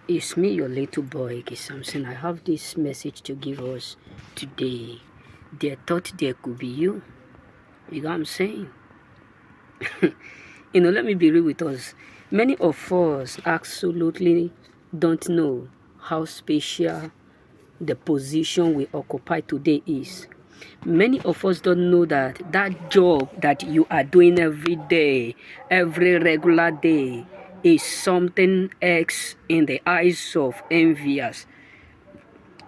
It's me, your little boy, Ike Samson. I have this message to give us today. They thought there could be you. You know what I'm saying? Let me be real with us. Many of us absolutely don't know how special the position we occupy today is. Many of us don't know that that job that you are doing every day, every regular day, is something else in the eyes of envious,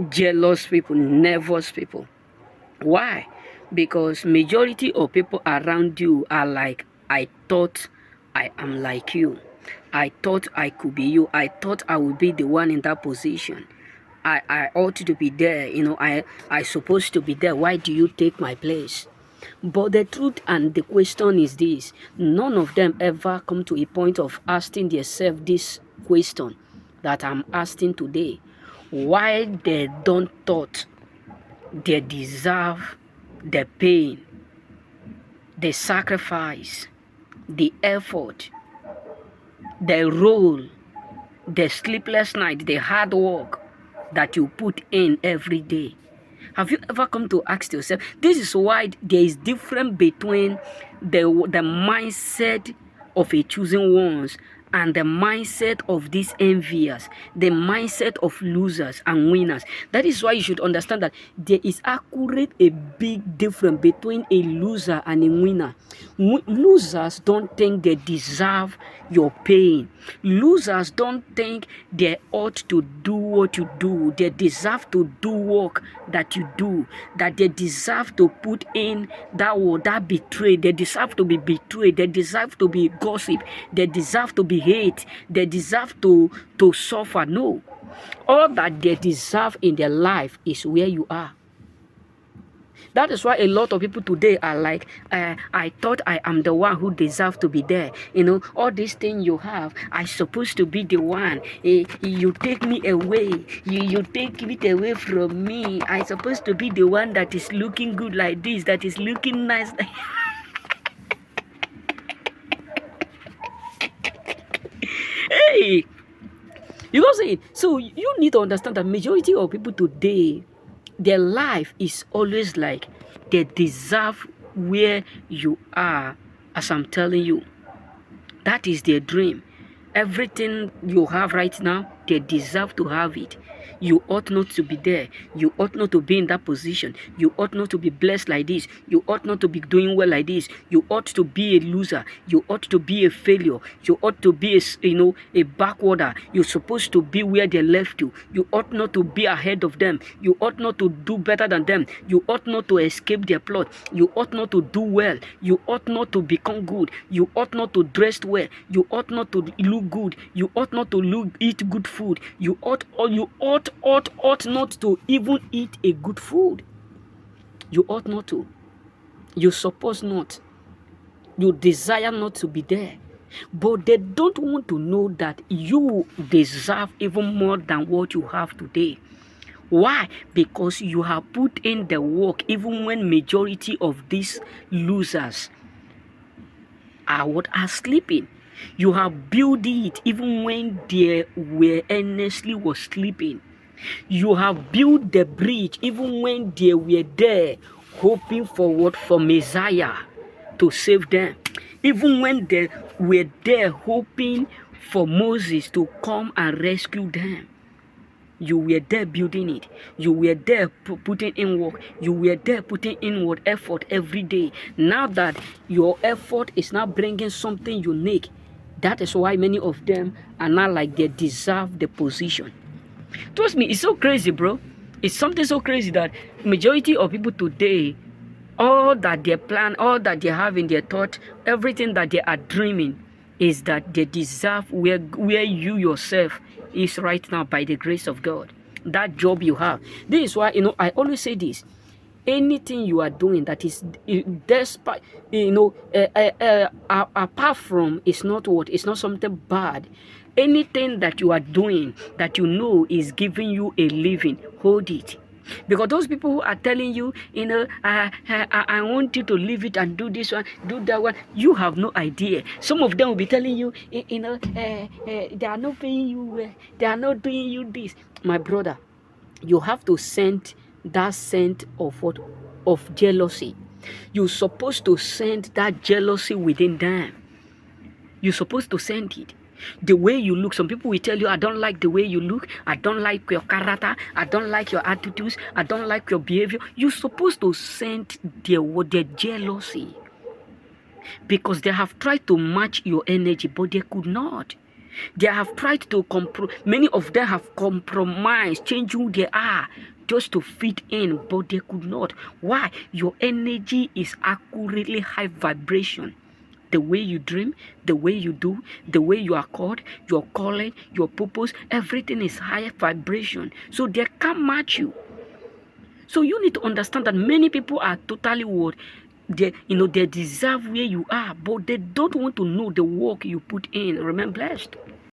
jealous people, nervous people. Why? Because majority of people around you are like, I thought I am like you. I thought I could be you. I thought I would be the one in that position. I ought to be there. I supposed to be there. Why do you take my place? But the truth and the question is this: none of them ever come to a point of asking themselves this question that I'm asking today. Why they don't thought they deserve the pain, the sacrifice, the effort, the role, the sleepless night, the hard work that you put in every day. Have you ever come to ask yourself? This is why there is difference between the mindset of a chosen ones and the mindset of these envious, the mindset of losers and winners. That is why you should understand that there is accurate a big difference between a loser and a winner. Losers don't think they deserve your pain. Losers don't think they ought to do what you do. They deserve to do work that you do. That they deserve to put in that word, that betray. They deserve to be betrayed. They deserve to be gossip. They deserve to be hate. They deserve to suffer. No. All that they deserve in their life is where you are. That is why a lot of people today are like, I thought I am the one who deserves to be there. All these things you have, I supposed to be the one. You take me away. You take it away from me. I supposed to be the one that is looking good like this, that is looking nice. Hey! You know what I'm saying? So you need to understand that majority of people today, their life is always like they deserve where you are, as I'm telling you. That is their dream. Everything you have right now, they deserve to have it. You ought not to be there. You ought not to be in that position. You ought not to be blessed like this. You ought not to be doing well like this. You ought to be a loser. You ought to be a failure. You ought to be a backwarder. You're supposed to be where they left you. You ought not to be ahead of them. You ought not to do better than them. You ought not to escape their plot. You ought not to do well. You ought not to become good. You ought not to dress well. You ought not to look good. You ought not to eat good food. You ought not to even eat a good food. You ought not to. You suppose not. You desire not to be there. But they don't want to know that you deserve even more than what you have today. Why? Because you have put in the work even when majority of these losers are sleeping. You have built it even when they were earnestly was sleeping. You have built the bridge even when they were there hoping for what? For Messiah to save them. Even when they were there hoping for Moses to come and rescue them. You were there building it. You were there putting in work. You were there putting in what effort every day. Now that your effort is now bringing something unique, that is why many of them are not like they deserve the position. Trust me, it's so crazy, bro. It's something so crazy that majority of people today, all that they plan, all that they have in their thought, everything that they are dreaming is that they deserve where you yourself is right now by the grace of God. That job you have. This is why, I always say this. Anything you are doing that is despite, apart from, it's not what? It's not something bad. Anything that you are doing that you know is giving you a living, hold it. Because those people who are telling you, I want you to leave it and do this one, do that one, you have no idea. Some of them will be telling you, they are not paying you, they are not doing you this. My brother, you have to send that scent of what? Of jealousy. You're supposed to send that jealousy within them. You're supposed to send it. The way you look, some people will tell you, I don't like the way you look, I don't like your character, I don't like your attitudes, I don't like your behavior. You're supposed to send their jealousy, because they have tried to match your energy, but they could not. They have tried to many of them have compromised, change who they are just to fit in, but they could not. Why? Your energy is accurately high vibration. The way you dream, the way you do, the way you are called, your calling, your purpose, everything is high vibration. So they can't match you. So you need to understand that many people are totally what? They deserve where you are, but they don't want to know the work you put in. Remain blessed.